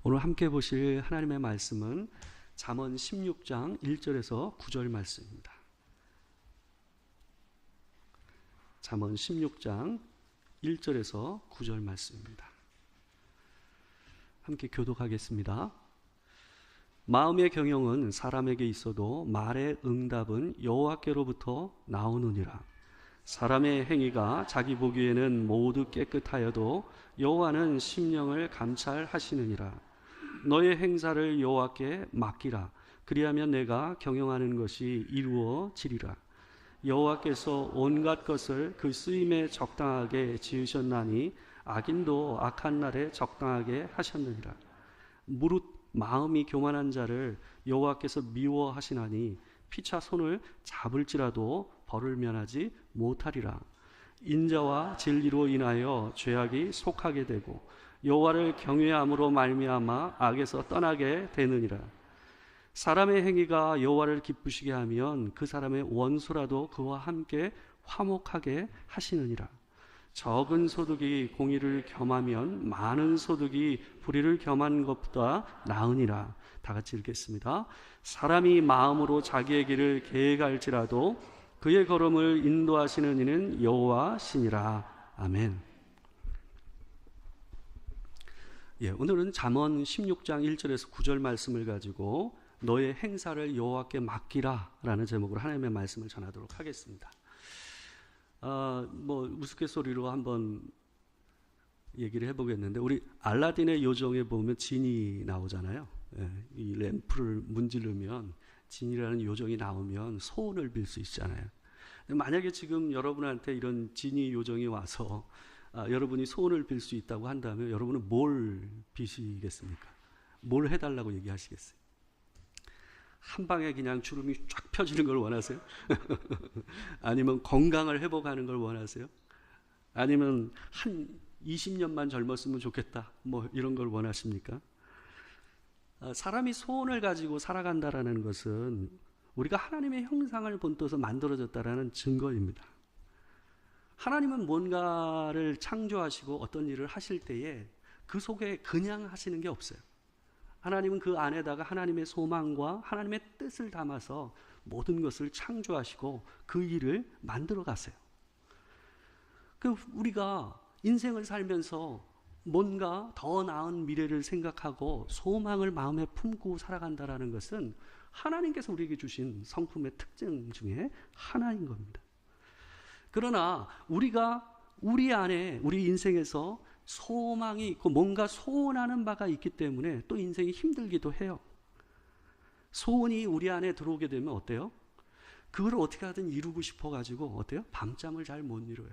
오늘 함께 보실 하나님의 말씀은 잠언 16장 1절에서 9절 말씀입니다. 잠언 16장 1절에서 9절 말씀입니다. 함께 교독하겠습니다. 마음의 경영은 사람에게 있어도 말의 응답은 여호와께로부터 나오느니라. 사람의 행위가 자기 보기에는 모두 깨끗하여도 여호와는 심령을 감찰하시느니라. 너의 행사를 여호와께 맡기라. 그리하면 내가 경영하는 것이 이루어지리라. 여호와께서 온갖 것을 그 쓰임에 적당하게 지으셨나니 악인도 악한 날에 적당하게 하셨느니라. 무릇 마음이 교만한 자를 여호와께서 미워하시나니 피차 손을 잡을지라도 벌을 면하지 못하리라. 인자와 진리로 인하여 죄악이 속하게 되고 여호와를 경외함으로 말미암아 악에서 떠나게 되느니라. 사람의 행위가 여호와를 기쁘시게 하면 그 사람의 원수라도 그와 함께 화목하게 하시느니라. 적은 소득이 공의를 겸하면 많은 소득이 불의를 겸한 것보다 나으니라. 다 같이 읽겠습니다. 사람이 마음으로 자기의 길을 계획할지라도 그의 걸음을 인도하시는 이는 여호와시니라. 아멘. 오늘은 잠언 16장 1절에서 9절 말씀을 가지고 너의 행사를 여호와께 맡기라 라는 제목으로 하나님의 말씀을 전하도록 하겠습니다. 우스갯소리로 한번 얘기를 해보겠는데, 우리 알라딘의 요정에 보면 진이 나오잖아요. 이 램프를 문지르면 진이라는 요정이 나오면 소원을 빌 수 있잖아요. 만약에 지금 여러분한테 이런 진이 요정이 와서 여러분이 소원을 빌 수 있다고 한다면 여러분은 뭘 비시겠습니까? 뭘 해달라고 얘기하시겠어요? 한 방에 그냥 주름이 쫙 펴지는 걸 원하세요? 아니면 건강을 회복하는 걸 원하세요? 아니면 한 20년만 젊었으면 좋겠다, 이런 걸 원하십니까? 사람이 소원을 가지고 살아간다라는 것은 우리가 하나님의 형상을 본떠서 만들어졌다라는 증거입니다. 하나님은 뭔가를 창조하시고 어떤 일을 하실 때에 그 속에 그냥 하시는 게 없어요. 하나님은 그 안에다가 하나님의 소망과 하나님의 뜻을 담아서 모든 것을 창조하시고 그 일을 만들어 가세요. 우리가 인생을 살면서 뭔가 더 나은 미래를 생각하고 소망을 마음에 품고 살아간다는 것은 하나님께서 우리에게 주신 성품의 특징 중에 하나인 겁니다. 그러나 우리가 우리 안에, 우리 인생에서 소망이 있고 뭔가 소원하는 바가 있기 때문에 또 인생이 힘들기도 해요. 소원이 우리 안에 들어오게 되면 어때요? 그걸 어떻게 하든 이루고 싶어가지고 어때요? 밤잠을 잘 못 이뤄요.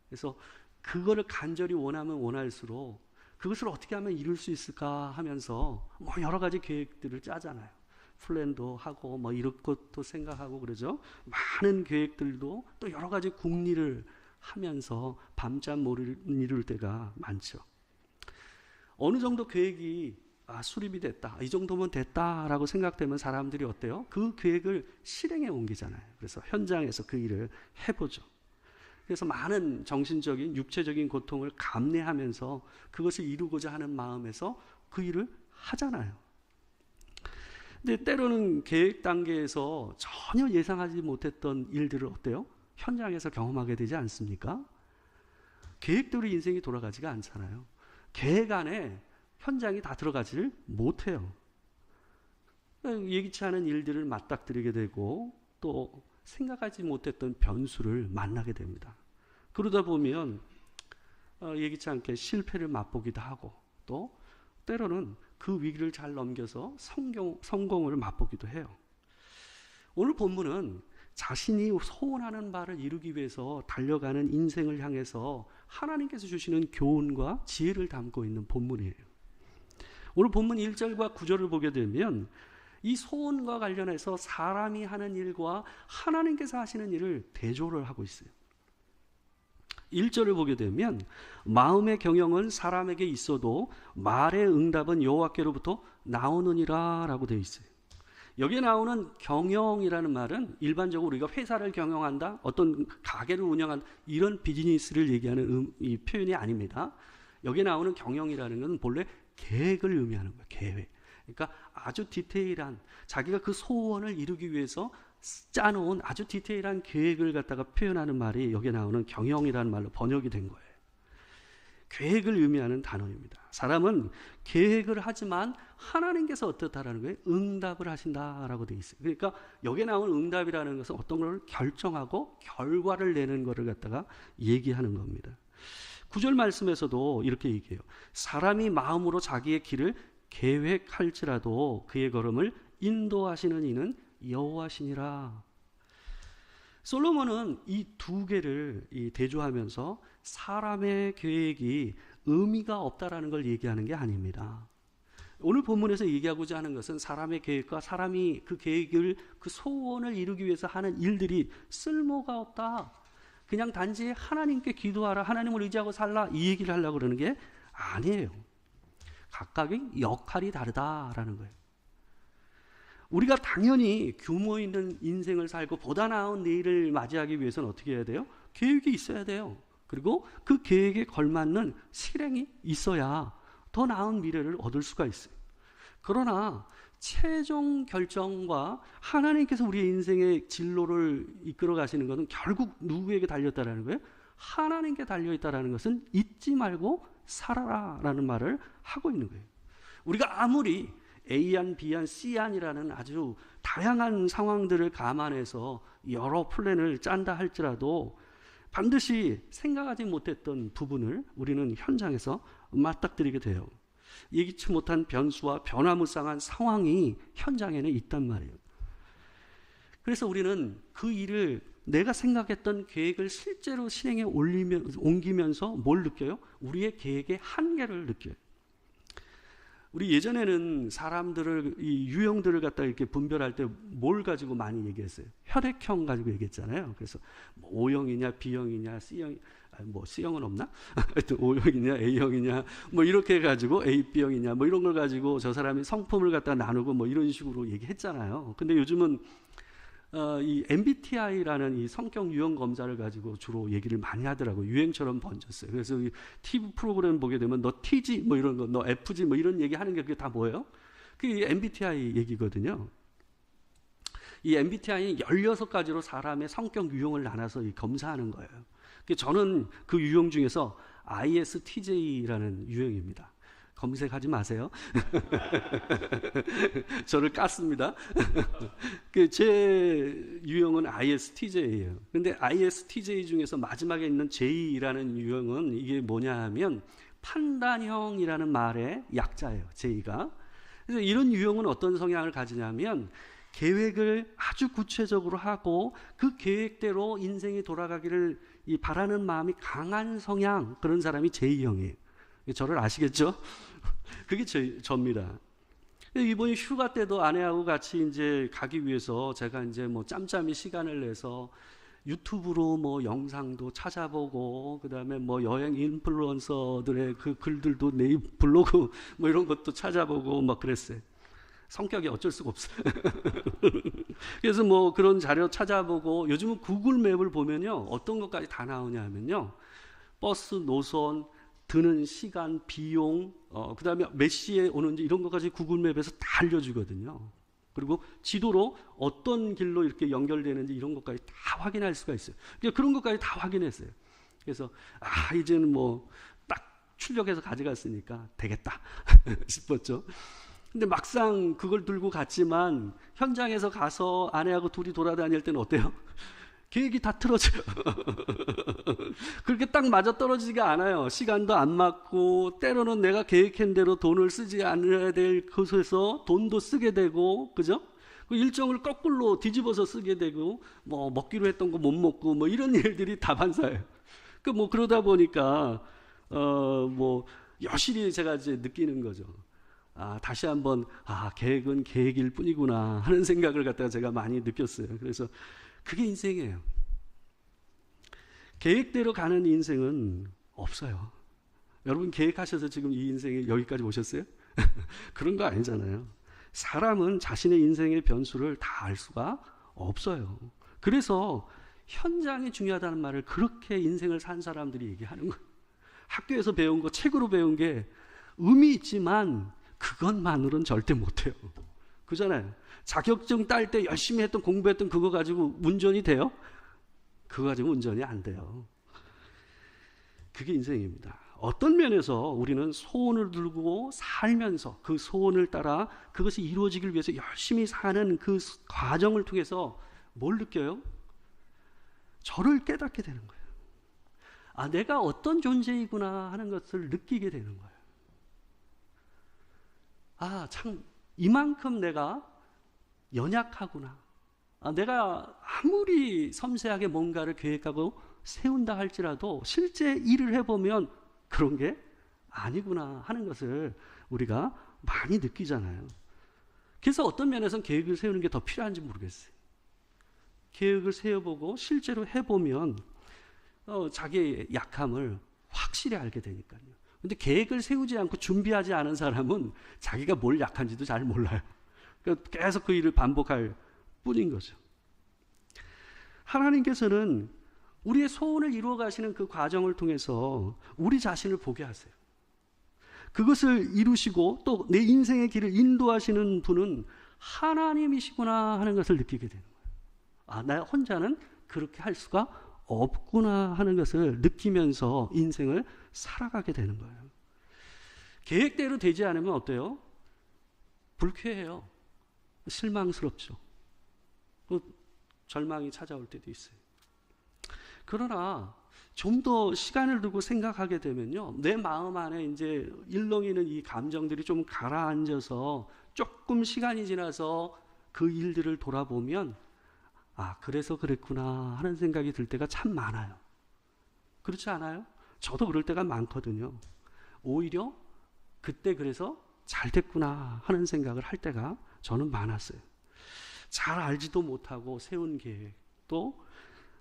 그래서 그거를 간절히 원하면 원할수록 그것을 어떻게 하면 이룰 수 있을까 하면서 여러 가지 계획들을 짜잖아요. 플랜도 하고 이런 것도 생각하고 그러죠. 많은 계획들도 또 여러 가지 궁리를 하면서 밤잠 못 이룰 때가 많죠. 어느 정도 계획이 수립이 됐다, 이 정도면 됐다라고 생각되면 사람들이 어때요? 그 계획을 실행에 옮기잖아요. 그래서 현장에서 그 일을 해보죠. 그래서 많은 정신적인, 육체적인 고통을 감내하면서 그것을 이루고자 하는 마음에서 그 일을 하잖아요. 근데 때로는 계획 단계에서 전혀 예상하지 못했던 일들을 어때요? 현장에서 경험하게 되지 않습니까? 계획대로 인생이 돌아가지가 않잖아요. 계획 안에 현장이 다 들어가지를 못해요. 예기치 않은 일들을 맞닥뜨리게 되고 또 생각하지 못했던 변수를 만나게 됩니다. 그러다 보면 예기치 않게 실패를 맛보기도 하고 또 때로는 그 위기를 잘 넘겨서 성공을 맛보기도 해요. 오늘 본문은 자신이 소원하는 바를 이루기 위해서 달려가는 인생을 향해서 하나님께서 주시는 교훈과 지혜를 담고 있는 본문이에요. 오늘 본문 1절과 9절을 보게 되면 이 소원과 관련해서 사람이 하는 일과 하나님께서 하시는 일을 대조를 하고 있어요. 1절을 보게 되면 마음의 경영은 사람에게 있어도 말의 응답은 여호와께로부터 나오느니라 라고 되어 있어요. 여기에 나오는 경영이라는 말은 일반적으로 우리가 회사를 경영한다, 어떤 가게를 운영한다, 이런 비즈니스를 얘기하는 이 표현이 아닙니다. 여기에 나오는 경영이라는 것은 본래 계획을 의미하는 거예요. 계획. 그러니까 아주 디테일한 자기가 그 소원을 이루기 위해서 짜놓은 아주 디테일한 계획을 갖다가 표현하는 말이 여기에 나오는 경영이라는 말로 번역이 된 거예요. 계획을 의미하는 단어입니다. 사람은 계획을 하지만 하나님께서 어떻다라는 거예요? 응답을 하신다라고 되어 있어요. 그러니까 여기에 나오는 응답이라는 것은 어떤 걸 결정하고 결과를 내는 것을 갖다가 얘기하는 겁니다. 9절 말씀에서도 이렇게 얘기해요. 사람이 마음으로 자기의 길을 계획할지라도 그의 걸음을 인도하시는 이는 여호와시니라. 솔로몬은 이 두 개를 대조하면서 사람의 계획이 의미가 없다라는 걸 얘기하는 게 아닙니다. 오늘 본문에서 얘기하고자 하는 것은 사람의 계획과 사람이 그 계획을, 그 소원을 이루기 위해서 하는 일들이 쓸모가 없다. 그냥 단지 하나님께 기도하라, 하나님을 의지하고 살라, 이 얘기를 하려고 그러는 게 아니에요. 각각의 역할이 다르다라는 거예요. 우리가 당연히 규모 있는 인생을 살고 보다 나은 내일을 맞이하기 위해서는 어떻게 해야 돼요? 계획이 있어야 돼요. 그리고 그 계획에 걸맞는 실행이 있어야 더 나은 미래를 얻을 수가 있어요. 그러나 최종 결정과 하나님께서 우리의 인생의 진로를 이끌어 가시는 것은 결국 누구에게 달렸다라는 거예요? 하나님께 달려있다라는 것은 잊지 말고 살아라라는 말을 하고 있는 거예요. 우리가 아무리 A안, B안, C안이라는 아주 다양한 상황들을 감안해서 여러 플랜을 짠다 할지라도 반드시 생각하지 못했던 부분을 우리는 현장에서 맞닥뜨리게 돼요. 예기치 못한 변수와 변화무쌍한 상황이 현장에는 있단 말이에요. 그래서 우리는 그 일을 내가 생각했던 계획을 실제로 실행에 옮기면서 뭘 느껴요? 우리의 계획의 한계를 느껴요. 우리 예전에는 사람들을, 이 유형들을 갖다 이렇게 분별할 때 뭘 가지고 많이 얘기했어요? 혈액형 가지고 얘기했잖아요. 그래서 뭐 O형이냐, B형이냐, C형, 뭐 C형은 없나? 하여튼 O형이냐, A형이냐, 뭐 이렇게 해가지고 A, B형이냐, 뭐 이런 걸 가지고 저 사람이 성품을 갖다 나누고 뭐 이런 식으로 얘기했잖아요. 근데 요즘은 이 MBTI라는 이 성격 유형 검사를 가지고 주로 얘기를 많이 하더라고요. 유행처럼 번졌어요. 그래서 이 TV 프로그램 보게 되면 너 T지 뭐 이런 거, 너 F지 뭐 이런 얘기 하는 게 그게 다 뭐예요? 그게 MBTI 얘기거든요. 이 MBTI는 16가지로 사람의 성격 유형을 나눠서 검사하는 거예요. 저는 그 유형 중에서 ISTJ라는 유형입니다. 검색하지 마세요. 저를 깠습니다. 제 유형은 ISTJ예요. 근데 ISTJ 중에서 마지막에 있는 J라는 유형은 이게 뭐냐 하면 판단형이라는 말의 약자예요. J가. 그래서 이런 유형은 어떤 성향을 가지냐면 계획을 아주 구체적으로 하고 그 계획대로 인생이 돌아가기를 바라는 마음이 강한 성향, 그런 사람이 J형이에요. 저를 아시겠죠? 그게 저입니다. 이번에 휴가 때도 아내하고 같이 이제 가기 위해서 제가 이제 뭐 짬짬이 시간을 내서 유튜브로 뭐 영상도 찾아보고, 그 다음에 뭐 여행 인플루언서들의 그 글들도 네이버 블로그 뭐 이런 것도 찾아보고 막 그랬어요. 성격이 어쩔 수가 없어요. 그래서 뭐 그런 자료 찾아보고, 요즘은 구글 맵을 보면요, 어떤 것까지 다 나오냐 하면요, 버스 노선, 드는 시간, 비용, 그 다음에 몇 시에 오는지 이런 것까지 구글맵에서 다 알려주거든요. 그리고 지도로 어떤 길로 이렇게 연결되는지 이런 것까지 다 확인할 수가 있어요. 그러니까 그런 것까지 다 확인했어요. 그래서 이제는 뭐 딱 출력해서 가져갔으니까 되겠다 싶었죠. 근데 막상 그걸 들고 갔지만 현장에서 가서 아내하고 둘이 돌아다닐 때는 어때요? 계획이 다 틀어져요. 그렇게 딱 맞아 떨어지지가 않아요. 시간도 안 맞고, 때로는 내가 계획한 대로 돈을 쓰지 않아야 될 곳에서 돈도 쓰게 되고, 그죠? 그 일정을 거꾸로 뒤집어서 쓰게 되고, 뭐 먹기로 했던 거 못 먹고, 뭐 이런 일들이 다반사예요. 뭐 그러다 보니까 뭐 여실히 제가 이제 느끼는 거죠. 다시 한번 계획은 계획일 뿐이구나 하는 생각을 갖다가 제가 많이 느꼈어요. 그래서 그게 인생이에요. 계획대로 가는 인생은 없어요. 여러분 계획하셔서 지금 이 인생에 여기까지 오셨어요? 그런 거 아니잖아요. 사람은 자신의 인생의 변수를 다 알 수가 없어요. 그래서 현장이 중요하다는 말을 그렇게 인생을 산 사람들이 얘기하는 거예요. 학교에서 배운 거, 책으로 배운 게 의미 있지만 그것만으로는 절대 못해요. 그잖아요. 자격증 딸 때 열심히 했던 공부했던 그거 가지고 운전이 돼요? 그거 가지고 운전이 안 돼요. 그게 인생입니다. 어떤 면에서 우리는 소원을 들고 살면서 그 소원을 따라 그것이 이루어지길 위해서 열심히 사는 그 과정을 통해서 뭘 느껴요? 저를 깨닫게 되는 거예요. 아, 내가 어떤 존재이구나 하는 것을 느끼게 되는 거예요. 아, 참 이만큼 내가 연약하구나. 아, 내가 아무리 섬세하게 뭔가를 계획하고 세운다 할지라도 실제 일을 해보면 그런 게 아니구나 하는 것을 우리가 많이 느끼잖아요. 그래서 어떤 면에서는 계획을 세우는 게 더 필요한지 모르겠어요. 계획을 세워보고 실제로 해보면 자기의 약함을 확실히 알게 되니까요. 근데 계획을 세우지 않고 준비하지 않은 사람은 자기가 뭘 약한지도 잘 몰라요. 그러니까 계속 그 일을 반복할 뿐인 거죠. 하나님께서는 우리의 소원을 이루어 가시는 그 과정을 통해서 우리 자신을 보게 하세요. 그것을 이루시고 또 내 인생의 길을 인도하시는 분은 하나님이시구나 하는 것을 느끼게 되는 거예요. 아, 나 혼자는 그렇게 할 수가 없구나 하는 것을 느끼면서 인생을 살아가게 되는 거예요. 계획대로 되지 않으면 어때요? 불쾌해요. 실망스럽죠. 절망이 찾아올 때도 있어요. 그러나 좀 더 시간을 두고 생각하게 되면요, 내 마음 안에 이제 일렁이는 이 감정들이 좀 가라앉아서 조금 시간이 지나서 그 일들을 돌아보면 아, 그래서 그랬구나 하는 생각이 들 때가 참 많아요. 그렇지 않아요? 저도 그럴 때가 많거든요. 오히려 그때 그래서 잘 됐구나 하는 생각을 할 때가 저는 많았어요. 잘 알지도 못하고 세운 계획, 또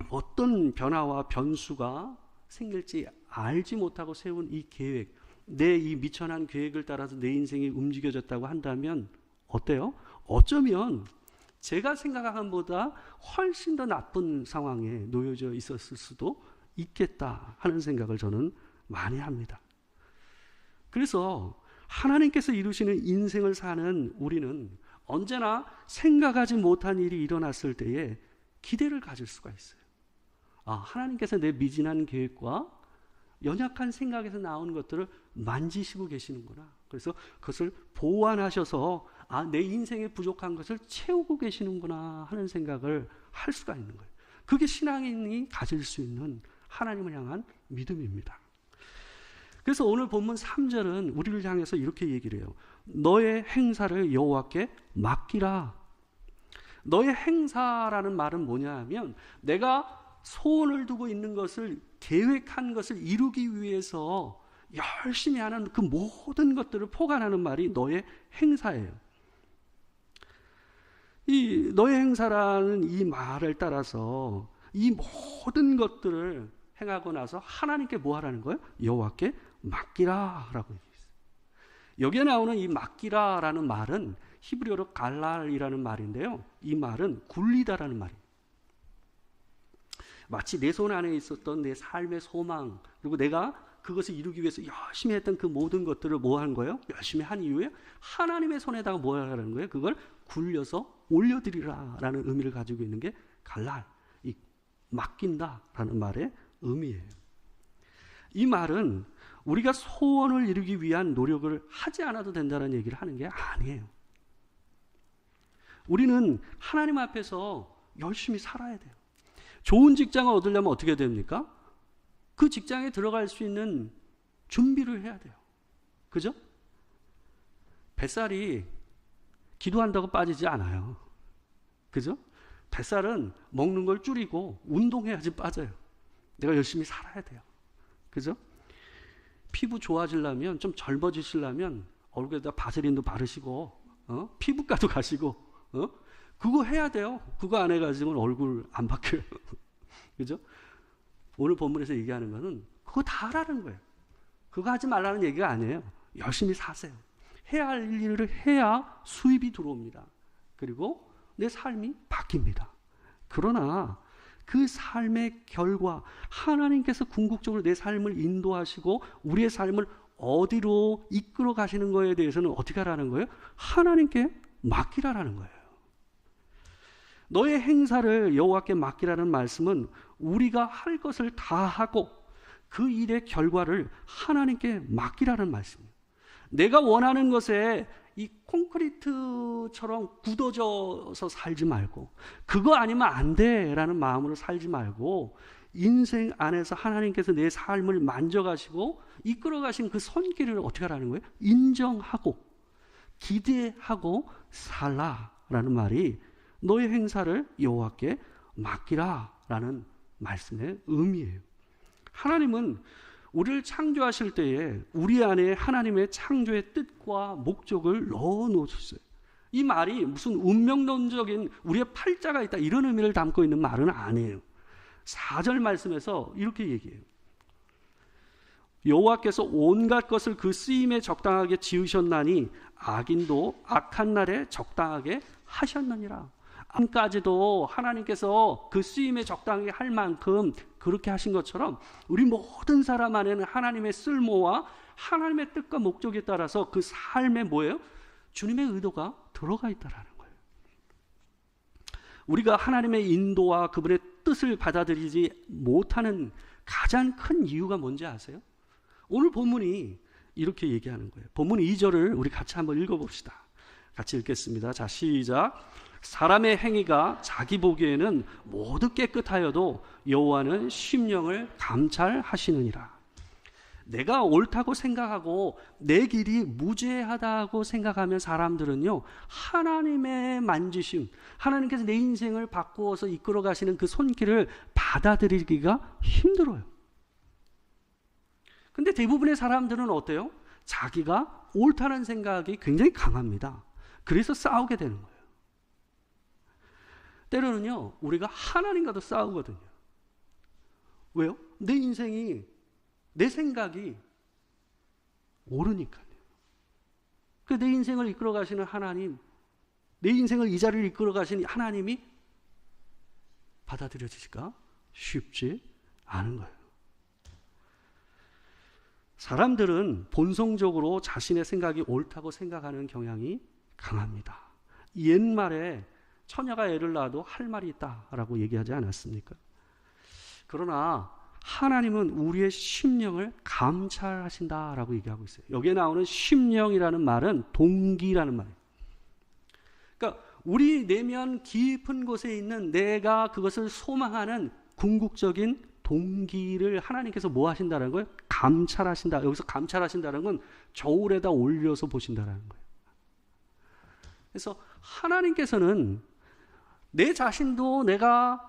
어떤 변화와 변수가 생길지 알지 못하고 세운 이 계획, 내 이 미천한 계획을 따라서 내 인생이 움직여졌다고 한다면 어때요? 어쩌면 제가 생각한 것보다 훨씬 더 나쁜 상황에 놓여져 있었을 수도 있겠다 하는 생각을 저는 많이 합니다. 그래서 하나님께서 이루시는 인생을 사는 우리는 언제나 생각하지 못한 일이 일어났을 때에 기대를 가질 수가 있어요. 아, 하나님께서 내 미진한 계획과 연약한 생각에서 나오는 것들을 만지시고 계시는구나. 그래서 그것을 보완하셔서 아, 내 인생에 부족한 것을 채우고 계시는구나 하는 생각을 할 수가 있는 거예요. 그게 신앙인이 가질 수 있는 하나님을 향한 믿음입니다. 그래서 오늘 본문 3절은 우리를 향해서 이렇게 얘기를 해요. 너의 행사를 여호와께 맡기라. 너의 행사라는 말은 뭐냐 하면 내가 소원을 두고 있는 것을 계획한 것을 이루기 위해서 열심히 하는 그 모든 것들을 포괄하는 말이 너의 행사예요. 이 너의 행사라는 이 말을 따라서 이 모든 것들을 행하고 나서 하나님께 뭐 하라는 거예요? 여호와께 맡기라라고 얘기했어요. 여기에 나오는 이 맡기라라는 말은 히브리어로 갈랄이라는 말인데요. 이 말은 굴리다라는 말이에요. 마치 내 손 안에 있었던 내 삶의 소망, 그리고 내가 그것을 이루기 위해서 열심히 했던 그 모든 것들을 뭐 한 거예요? 열심히 한 이후에 하나님의 손에다가 뭐 하라는 거예요? 그걸 굴려서 올려드리라라는 의미를 가지고 있는 게 갈랄, 이 맡긴다라는 말의 의미예요. 이 말은 우리가 소원을 이루기 위한 노력을 하지 않아도 된다는 얘기를 하는 게 아니에요. 우리는 하나님 앞에서 열심히 살아야 돼요. 좋은 직장을 얻으려면 어떻게 됩니까? 그 직장에 들어갈 수 있는 준비를 해야 돼요. 그죠? 뱃살이 기도한다고 빠지지 않아요. 그죠? 뱃살은 먹는 걸 줄이고 운동해야지 빠져요. 내가 열심히 살아야 돼요. 그죠? 피부 좋아지려면, 좀 젊어지시려면 얼굴에다 바세린도 바르시고 피부과도 가시고 그거 해야 돼요. 그거 안 해가지고는 얼굴 안 바뀌어요. 그죠? 오늘 본문에서 얘기하는 거는 그거 다 하라는 거예요. 그거 하지 말라는 얘기가 아니에요. 열심히 사세요. 해야 할 일을 해야 수입이 들어옵니다. 그리고 내 삶이 바뀝니다. 그러나 그 삶의 결과 하나님께서 궁극적으로 내 삶을 인도하시고 우리의 삶을 어디로 이끌어 가시는 거에 대해서는 어떻게 하라는 거예요? 하나님께 맡기라라는 거예요. 너의 행사를 여호와께 맡기라는 말씀은 우리가 할 것을 다 하고 그 일의 결과를 하나님께 맡기라는 말씀이에요. 내가 원하는 것에 이 콘크리트처럼 굳어져서 살지 말고, 그거 아니면 안 돼라는 마음으로 살지 말고, 인생 안에서 하나님께서 내 삶을 만져가시고 이끌어가신 그 손길을 어떻게 하라는 거예요? 인정하고 기대하고 살라라는 말이 너의 행사를 여호와께 맡기라라는 말씀의 의미예요. 하나님은 우리를 창조하실 때에 우리 안에 하나님의 창조의 뜻과 목적을 넣어 놓으셨어요. 이 말이 무슨 운명론적인 우리의 팔자가 있다 이런 의미를 담고 있는 말은 아니에요. 4절 말씀에서 이렇게 얘기해요. 여호와께서 온갖 것을 그 쓰임에 적당하게 지으셨나니 악인도 악한 날에 적당하게 하셨느니라. 까지도 하나님께서 그 쓰임에 적당하게 할 만큼 그렇게 하신 것처럼 우리 모든 사람 안에는 하나님의 쓸모와 하나님의 뜻과 목적에 따라서 그 삶에 뭐예요? 주님의 의도가 들어가 있다라는 거예요. 우리가 하나님의 인도와 그분의 뜻을 받아들이지 못하는 가장 큰 이유가 뭔지 아세요? 오늘 본문이 이렇게 얘기하는 거예요. 본문 2절을 우리 같이 한번 읽어봅시다. 같이 읽겠습니다. 자, 시작. 사람의 행위가 자기 보기에는 모두 깨끗하여도 여호와는 심령을 감찰하시느니라. 내가 옳다고 생각하고 내 길이 무죄하다고 생각하면 사람들은요, 하나님의 만지심, 하나님께서 내 인생을 바꾸어서 이끌어 가시는 그 손길을 받아들이기가 힘들어요. 근데 대부분의 사람들은 어때요? 자기가 옳다는 생각이 굉장히 강합니다. 그래서 싸우게 되는 거예요. 때로는요, 우리가 하나님과도 싸우거든요. 왜요? 내 인생이, 내 생각이 옳으니까요. 내 인생을 이끌어 가시는 하나님, 내 인생을 이 자리를 이끌어 가시는 하나님이 받아들여지기가 쉽지 않은 거예요. 사람들은 본성적으로 자신의 생각이 옳다고 생각하는 경향이 강합니다. 옛말에 처녀가 애를 낳아도 할 말이 있다라고 얘기하지 않았습니까? 그러나 하나님은 우리의 심령을 감찰하신다라고 얘기하고 있어요. 여기에 나오는 심령이라는 말은 동기라는 말이에요. 그러니까 우리 내면 깊은 곳에 있는 내가 그것을 소망하는 궁극적인 동기를 하나님께서 뭐 하신다는 거예요? 감찰하신다. 여기서 감찰하신다는 건 저울에다 올려서 보신다는 거예요. 그래서 하나님께서는 내 자신도 내가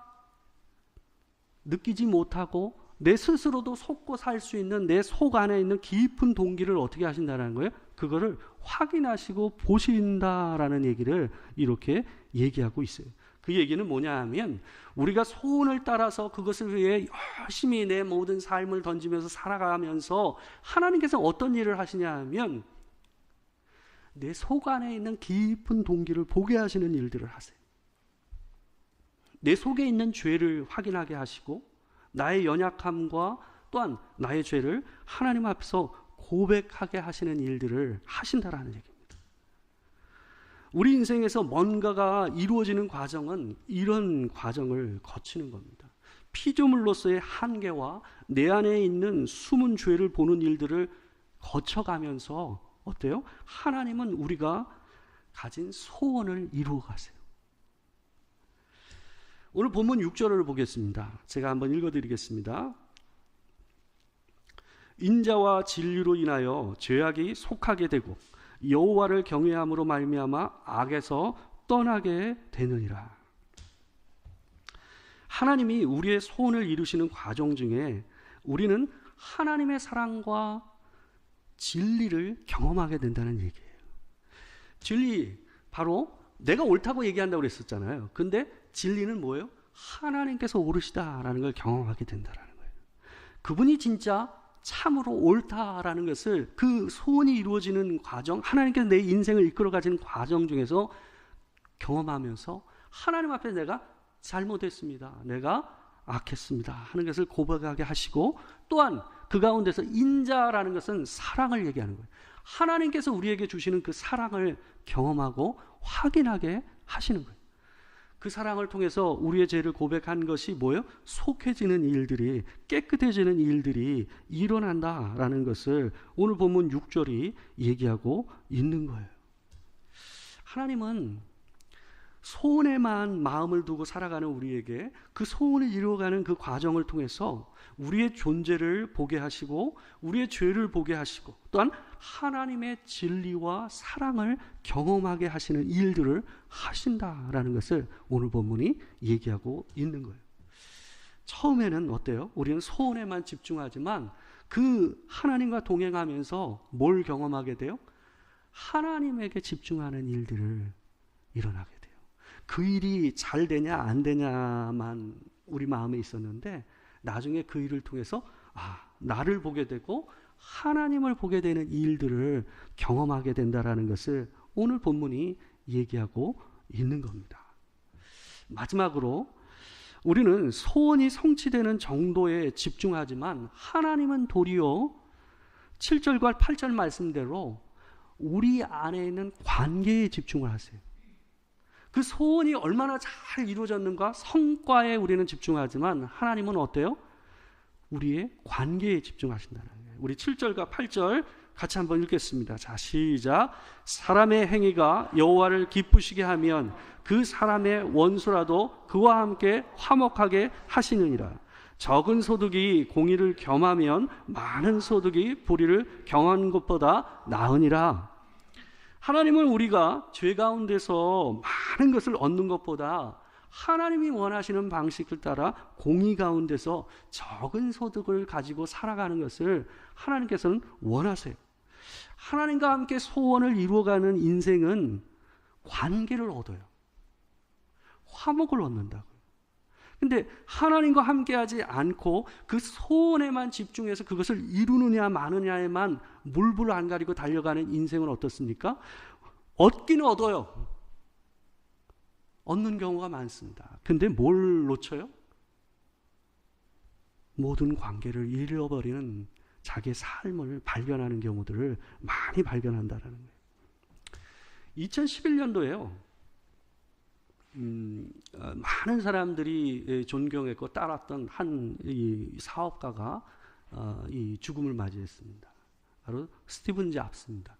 느끼지 못하고 내 스스로도 속고 살 수 있는 내 속 안에 있는 깊은 동기를 어떻게 하신다는 거예요? 그거를 확인하시고 보신다라는 얘기를 이렇게 얘기하고 있어요. 그 얘기는 뭐냐 하면 우리가 소원을 따라서 그것을 위해 열심히 내 모든 삶을 던지면서 살아가면서 하나님께서 어떤 일을 하시냐 하면 내 속 안에 있는 깊은 동기를 보게 하시는 일들을 하세요. 내 속에 있는 죄를 확인하게 하시고 나의 연약함과 또한 나의 죄를 하나님 앞에서 고백하게 하시는 일들을 하신다라는 얘기입니다. 우리 인생에서 뭔가가 이루어지는 과정은 이런 과정을 거치는 겁니다. 피조물로서의 한계와 내 안에 있는 숨은 죄를 보는 일들을 거쳐가면서 어때요? 하나님은 우리가 가진 소원을 이루어 가세요. 오늘 본문 6절을 보겠습니다. 제가 한번 읽어드리겠습니다. 인자와 진리로 인하여 죄악이 속하게 되고 여호와를 경외함으로 말미암아 악에서 떠나게 되느니라. 하나님이 우리의 소원을 이루시는 과정 중에 우리는 하나님의 사랑과 진리를 경험하게 된다는 얘기예요. 진리, 바로 내가 옳다고 얘기한다고 그랬었잖아요. 근데 진리는 뭐예요? 하나님께서 옳으시다라는 걸 경험하게 된다는 거예요. 그분이 진짜 참으로 옳다라는 것을 그 소원이 이루어지는 과정, 하나님께서 내 인생을 이끌어가시는 과정 중에서 경험하면서 하나님 앞에 내가 잘못했습니다, 내가 악했습니다 하는 것을 고백하게 하시고, 또한 그 가운데서 인자라는 것은 사랑을 얘기하는 거예요. 하나님께서 우리에게 주시는 그 사랑을 경험하고 확인하게 하시는 거예요. 그 사랑을 통해서 우리의 죄를 고백한 것이 뭐예요? 속해지는 일들이, 깨끗해지는 일들이 일어난다라는 것을 오늘 본문 6절이 얘기하고 있는 거예요. 하나님은 소원에만 마음을 두고 살아가는 우리에게 그 소원을 이루어가는 그 과정을 통해서 우리의 존재를 보게 하시고 우리의 죄를 보게 하시고 또한 하나님의 진리와 사랑을 경험하게 하시는 일들을 하신다라는 것을 오늘 본문이 얘기하고 있는 거예요. 처음에는 어때요? 우리는 소원에만 집중하지만 그 하나님과 동행하면서 뭘 경험하게 돼요? 하나님에게 집중하는 일들을 일어나게 돼요. 그 일이 잘 되냐 안 되냐만 우리 마음에 있었는데 나중에 그 일을 통해서 나를 보게 되고 하나님을 보게 되는 일들을 경험하게 된다라는 것을 오늘 본문이 얘기하고 있는 겁니다. 마지막으로 우리는 소원이 성취되는 정도에 집중하지만 하나님은 도리어 7절과 8절 말씀대로 우리 안에 있는 관계에 집중을 하세요. 그 소원이 얼마나 잘 이루어졌는가 성과에 우리는 집중하지만 하나님은 어때요? 우리의 관계에 집중하신다는 거예요. 우리 7절과 8절 같이 한번 읽겠습니다. 자, 시작. 사람의 행위가 여호와를 기쁘시게 하면 그 사람의 원수라도 그와 함께 화목하게 하시느니라. 적은 소득이 공의를 겸하면 많은 소득이 불의를 경하는 것보다 나으니라. 하나님은 우리가 죄 가운데서 많은 것을 얻는 것보다 하나님이 원하시는 방식을 따라 공의 가운데서 적은 소득을 가지고 살아가는 것을 하나님께서는 원하세요. 하나님과 함께 소원을 이루어가는 인생은 관계를 얻어요. 화목을 얻는다고요. 근데 하나님과 함께하지 않고 그 소원에만 집중해서 그것을 이루느냐 마느냐에만 물불 안 가리고 달려가는 인생은 어떻습니까? 얻기는 얻어요. 얻는 경우가 많습니다. 근데 뭘 놓쳐요? 모든 관계를 잃어버리는 자기의 삶을 발견하는 경우들을 많이 발견한다는 거예요. 2011년도에요. 많은 사람들이 존경했고 따랐던 한 이 사업가가 이 죽음을 맞이했습니다. 바로 스티븐 잡스입니다.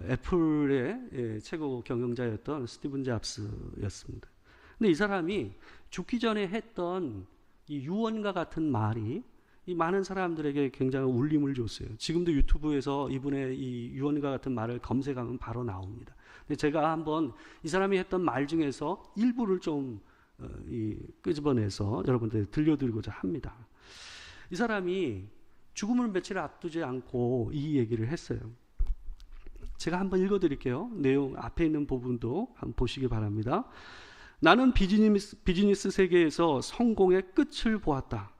애플의 최고 경영자였던 스티븐 잡스였습니다. 근데 이 사람이 죽기 전에 했던 이 유언과 같은 말이 이 많은 사람들에게 굉장히 울림을 줬어요. 지금도 유튜브에서 이분의 이 유언과 같은 말을 검색하면 바로 나옵니다. 근데 제가 한번 이 사람이 했던 말 중에서 일부를 좀 끄집어내서 여러분들 들려드리고자 합니다. 이 사람이 죽음을 며칠 앞두지 않고 이 얘기를 했어요. 제가 한번 읽어드릴게요. 내용 앞에 있는 부분도 한번 보시기 바랍니다. 나는 비즈니스 세계에서 성공의 끝을 보았다.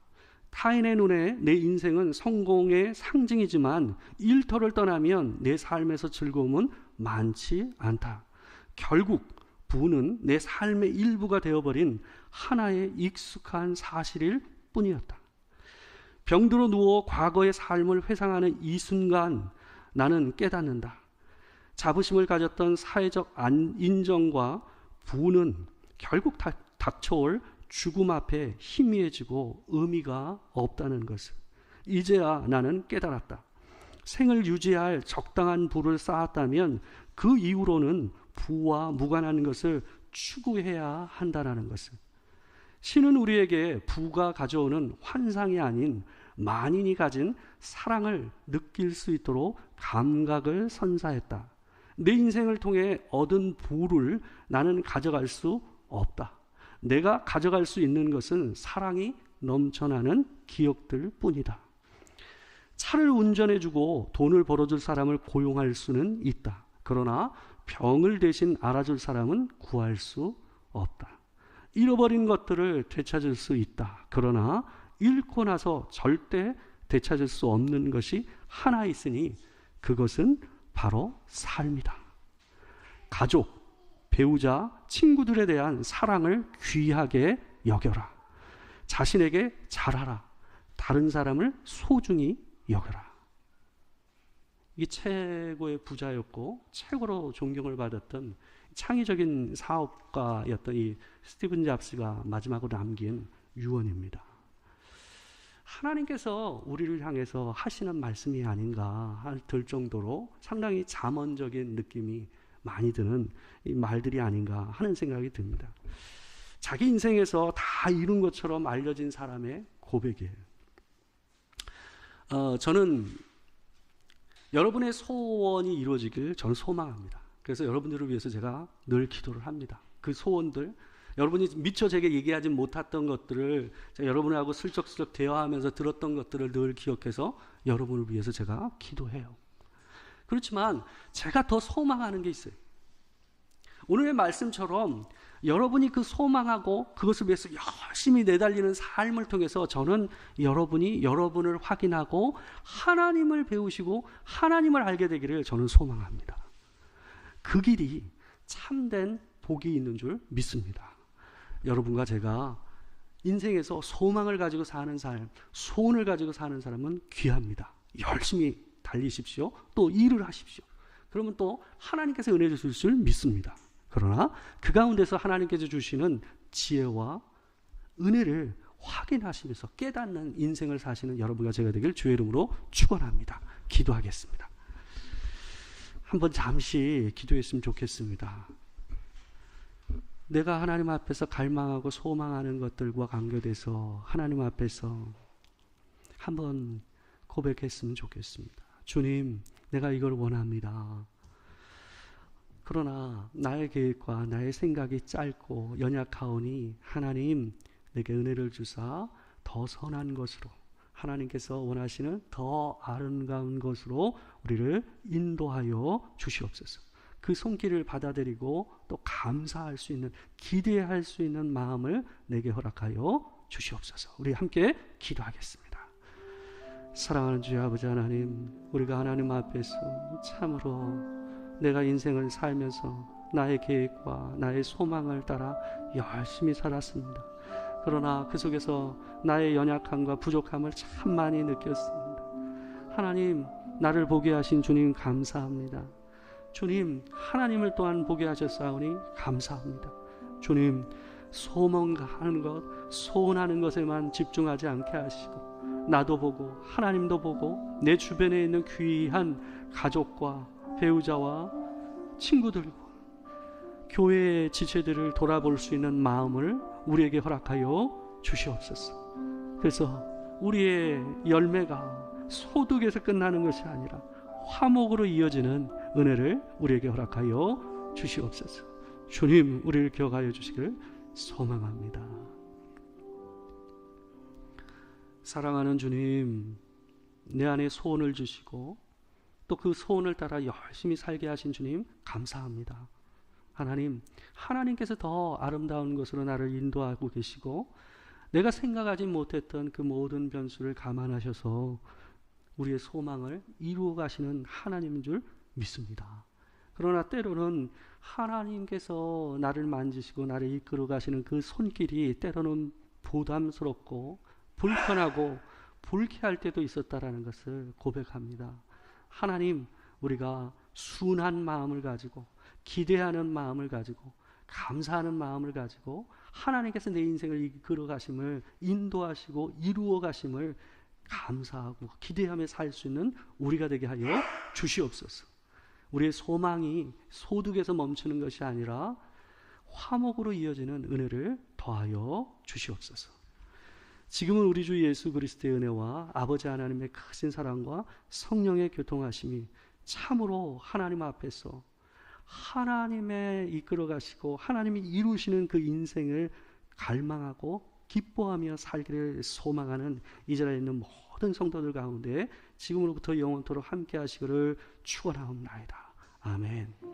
타인의 눈에 내 인생은 성공의 상징이지만 일터를 떠나면 내 삶에서 즐거움은 많지 않다. 결국 부는 내 삶의 일부가 되어버린 하나의 익숙한 사실일 뿐이었다. 병들어 누워 과거의 삶을 회상하는 이 순간 나는 깨닫는다. 자부심을 가졌던 사회적 인정과 부는 결국 닥쳐올 죽음 앞에 희미해지고 의미가 없다는 것을 이제야 나는 깨달았다. 생을 유지할 적당한 부를 쌓았다면 그 이후로는 부와 무관한 것을 추구해야 한다는 것을. 신은 우리에게 부가 가져오는 환상이 아닌 만인이 가진 사랑을 느낄 수 있도록 감각을 선사했다. 내 인생을 통해 얻은 부를 나는 가져갈 수 없다. 내가 가져갈 수 있는 것은 사랑이 넘쳐나는 기억들 뿐이다. 차를 운전해주고 돈을 벌어줄 사람을 고용할 수는 있다. 그러나 병을 대신 알아줄 사람은 구할 수 없다. 잃어버린 것들을 되찾을 수 있다. 그러나 잃고 나서 절대 되찾을 수 없는 것이 하나 있으니 그것은 바로 삶이다. 가족, 배우자, 친구들에 대한 사랑을 귀하게 여겨라. 자신에게 잘하라. 다른 사람을 소중히 여겨라. 이게 최고의 부자였고 최고로 존경을 받았던 창의적인 사업가였던 이 스티븐 잡스가 마지막으로 남긴 유언입니다. 하나님께서 우리를 향해서 하시는 말씀이 아닌가 들 정도로 상당히 잠언적인 느낌이 많이 드는 이 말들이 아닌가 하는 생각이 듭니다. 자기 인생에서 다 이룬 것처럼 알려진 사람의 고백이에요. 저는 여러분의 소원이 이루어지길 저는 소망합니다. 그래서 여러분들을 위해서 제가 늘 기도를 합니다. 그 소원들, 여러분이 미처 제게 얘기하지 못했던 것들을 제가 여러분하고 슬쩍슬쩍 대화하면서 들었던 것들을 늘 기억해서 여러분을 위해서 제가 기도해요. 그렇지만 제가 더 소망하는 게 있어요. 오늘의 말씀처럼 여러분이 그 소망하고 그것을 위해서 열심히 내달리는 삶을 통해서 저는 여러분이 여러분을 확인하고 하나님을 배우시고 하나님을 알게 되기를 저는 소망합니다. 그 길이 참된 복이 있는 줄 믿습니다. 여러분과 제가 인생에서 소망을 가지고 사는 삶, 소원을 가지고 사는 사람은 귀합니다. 열심히 달리십시오. 또 일을 하십시오. 그러면 또 하나님께서 은혜 주실 줄 믿습니다. 그러나 그 가운데서 하나님께서 주시는 지혜와 은혜를 확인하시면서 깨닫는 인생을 사시는 여러분과 제가 되길 주의 이름으로 축원합니다. 기도하겠습니다. 한번 잠시 기도했으면 좋겠습니다. 내가 하나님 앞에서 갈망하고 소망하는 것들과 관계돼서 하나님 앞에서 한번 고백했으면 좋겠습니다. 주님, 내가 이걸 원합니다. 그러나 나의 계획과 나의 생각이 짧고 연약하오니 하나님 내게 은혜를 주사 더 선한 것으로, 하나님께서 원하시는 더 아름다운 것으로 우리를 인도하여 주시옵소서. 그 손길을 받아들이고 또 감사할 수 있는, 기대할 수 있는 마음을 내게 허락하여 주시옵소서. 우리 함께 기도하겠습니다. 사랑하는 주의 아버지 하나님, 우리가 하나님 앞에서 참으로 내가 인생을 살면서 나의 계획과 나의 소망을 따라 열심히 살았습니다. 그러나 그 속에서 나의 연약함과 부족함을 참 많이 느꼈습니다. 하나님, 나를 보게 하신 주님 감사합니다. 주님, 하나님을 또한 보게 하셨사오니 감사합니다. 주님, 소망하는 것, 소원하는 것에만 집중하지 않게 하시고 나도 보고 하나님도 보고 내 주변에 있는 귀한 가족과 배우자와 친구들과 교회의 지체들을 돌아볼 수 있는 마음을 우리에게 허락하여 주시옵소서. 그래서 우리의 열매가 소득에서 끝나는 것이 아니라 화목으로 이어지는 은혜를 우리에게 허락하여 주시옵소서. 주님, 우리를 기억하여 주시기를 소망합니다. 사랑하는 주님, 내 안에 소원을 주시고 또 그 소원을 따라 열심히 살게 하신 주님 감사합니다. 하나님, 하나님께서 더 아름다운 것으로 나를 인도하고 계시고 내가 생각하지 못했던 그 모든 변수를 감안하셔서 우리의 소망을 이루어 가시는 하나님인 줄 믿습니다. 그러나 때로는 하나님께서 나를 만지시고 나를 이끌어 가시는 그 손길이 때로는 부담스럽고 불편하고 불쾌할 때도 있었다라는 것을 고백합니다. 하나님, 우리가 순한 마음을 가지고 기대하는 마음을 가지고 감사하는 마음을 가지고 하나님께서 내 인생을 이끌어 가심을 인도하시고 이루어 가심을 감사하고 기대하며 살 수 있는 우리가 되게 하여 주시옵소서. 우리의 소망이 소득에서 멈추는 것이 아니라 화목으로 이어지는 은혜를 더하여 주시옵소서. 지금은 우리 주 예수 그리스도의 은혜와 아버지 하나님의 크신 사랑과 성령의 교통하심이 참으로 하나님 앞에서 하나님의 이끌어 가시고 하나님이 이루시는 그 인생을 갈망하고 기뻐하며 살기를 소망하는 이 자리에 있는 모든 성도들 가운데 지금으로부터 영원토록 함께 하시기를 축원하옵나이다. 아멘.